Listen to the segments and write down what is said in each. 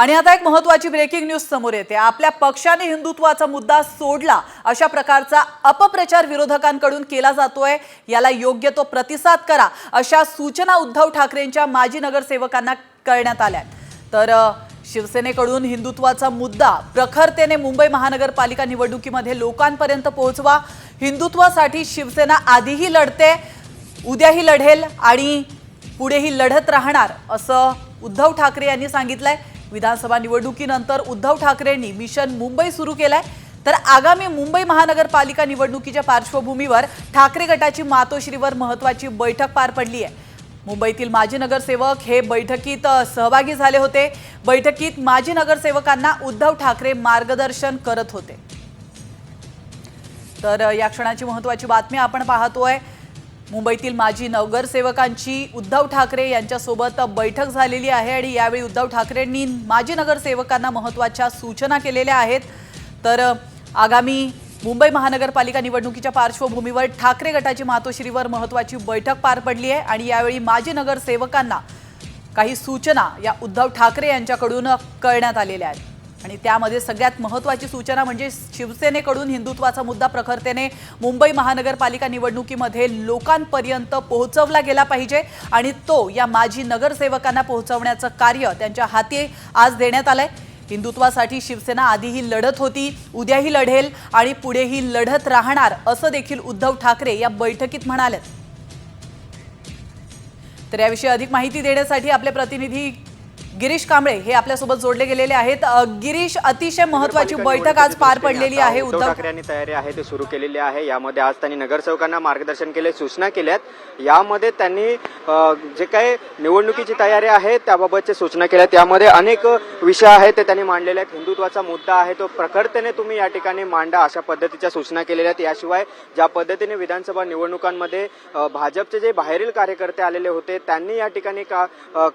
आणि आता एक महत्त्वाची ब्रेकिंग न्यूज समोर येते। आपल्या पक्षाने हिंदुत्वाचा मुद्दा सोडला अशा प्रकारचा अपप्रचार विरोधकांकडून केला जातोय। याला योग्य तो प्रतिसाद करा अशा सूचना उद्धव ठाकरेंच्या माजी नगरसेवकांना करण्यात आल्या। तर शिवसेनेकडून हिंदुत्वाचा मुद्दा प्रखरतेने मुंबई महानगरपालिका निवडणुकीमध्ये लोकांपर्यंत पोहोचवा। हिंदुत्वासाठी शिवसेना आधीही लढते, उद्याही लढेल आणि पुढेही लढत राहणार असं उद्धव ठाकरे यांनी सांगितलंय। विधानसभा निवडणुकीनंतर उद्धव ठाकरेंनी मिशन मुंबई सुरू केलंय। तर आगामी मुंबई महानगरपालिका निवडणुकीच्या पार्श्वभूमीवर ठाकरे गटाची मातोश्रीवर महत्त्वाची बैठक पार पडली आहे। मुंबईतील माजी नगरसेवक हे बैठकीत सहभागी झाले होते। बैठकीत माजी नगरसेवकांना उद्धव ठाकरे मार्गदर्शन करत होते। तर या क्षणाची महत्त्वाची बातमी आपण पाहतोय। मुंबईतील माजी नगरसेवकांची उद्धव ठाकरे यांच्यासोबत बैठक झालेली आहे आणि यावेळी उद्धव ठाकरेंनी माजी नगरसेवकांना महत्त्वाच्या सूचना केलेल्या आहेत। तर आगामी मुंबई महानगरपालिका निवडणुकीच्या पार्श्वभूमीवर ठाकरे गटाची मातोश्रीवर महत्त्वाची बैठक पार पडली आहे आणि यावेळी माजी नगरसेवकांना काही सूचना या उद्धव ठाकरे यांच्याकडून करण्यात आलेल्या आहेत। आणि त्यामध्ये सगळ्यात महत्त्वाची सूचना म्हणजे शिवसेनेकडून हिंदुत्वाचा मुद्दा प्रखरतेने मुंबई महानगरपालिका निवडणुकीमध्ये लोकांपर्यंत पोहोचवला गेला पाहिजे आणि तो या माजी नगरसेवकांना पोहोचवण्याचं कार्य त्यांच्या हाती आज देण्यात आलंय। हिंदुत्वासाठी शिवसेना आधीही लढत होती, उद्याही लढेल आणि पुढेही लढत राहणार असं देखील उद्धव ठाकरे या बैठकीत म्हणाले। तर याविषयी अधिक माहिती देण्यासाठी आपले प्रतिनिधी गिरीश कांबळे हे आपल्यासोबत जोडले गेलेले आहेत। गिरीश, अतिशय महत्त्वाची बैठक आज पार पडलेली आहे। उद्धव ठाकरे यांनी तयारी आहे ते सुरू केलेली आहे। यामध्ये आज त्यांनी नगरसेवकांना मार्गदर्शन केले, सूचना केल्यात। यामध्ये त्यांनी जे काही निवडणुकीची तयारी आहे त्याबाबतच्या सूचना केल्यात। यामध्ये अनेक विषय आहेत ते त्यांनी मांडलेले आहेत। हिंदुत्वाचा मुद्दा आहे तो प्रखरतेने तुम्ही या ठिकाणी मांडा अशा पद्धतीच्या सूचना केलेल्या आहेत। याशिवाय ज्या पद्धतीने विधानसभा निवडणुकांमध्ये भाजपचे जे बाहेरील कार्यकर्ते आलेले होते त्यांनी या ठिकाणी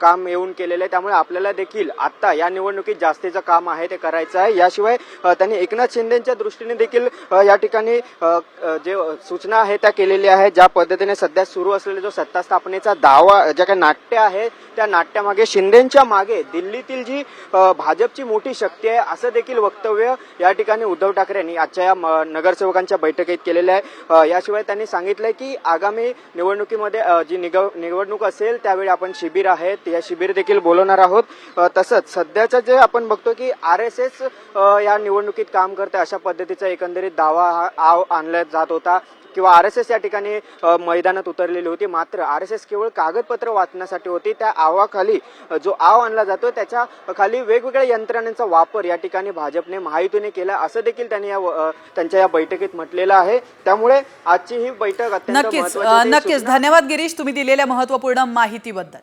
काम येऊन केलेले, त्यामुळे आपल्याला देखील आता या निवडणुकीत जास्तीचं काम आहे ते करायचं आहे। याशिवाय त्यांनी एकनाथ शिंदेच्या दृष्टीने देखील या ठिकाणी जे सूचना आहे त्या केलेल्या आहेत। ज्या पद्धतीने सध्या सुरू असलेला जो सत्ता स्थापनेचा दावा जे काही नाट्य आहे त्या नाट्यामागे शिंदेच्या मागे दिल्लीतील जी भाजपची मोठी शक्ती आहे असं देखील वक्तव्य या ठिकाणी उद्धव ठाकरे यांनी आजच्या या नगरसेवकांच्या बैठकीत केलेलं आहे। याशिवाय त्यांनी सांगितलंय की आगामी निवडणुकीमध्ये जी निवडणूक असेल त्यावेळी आपण शिबिर आहेत या शिबिर देखील बोलवणार आहोत। तसंच सध्याचं जे आपण बघतो की RSS या निवडणुकीत काम करते अशा पद्धतीचा एकंदरीत दावा आव आणला जात होता किंवा RSS या ठिकाणी मैदानात उतरलेली होती। मात्र RSS केवळ कागदपत्र वाचण्यासाठी होती। त्या आवाखाली जो आव आणला जातो त्याच्या खाली वेगवेगळ्या यंत्रणांचा वापर या ठिकाणी भाजपने महायुतीने केला असं देखील त्यांनी त्यांच्या या बैठकीत म्हटलेलं आहे। त्यामुळे आजची ही बैठक अत्यंत महत्त्वाची आहे। नक्कीच धन्यवाद गिरीश, तुम्ही दिलेल्या महत्त्वपूर्ण माहितीबद्दल।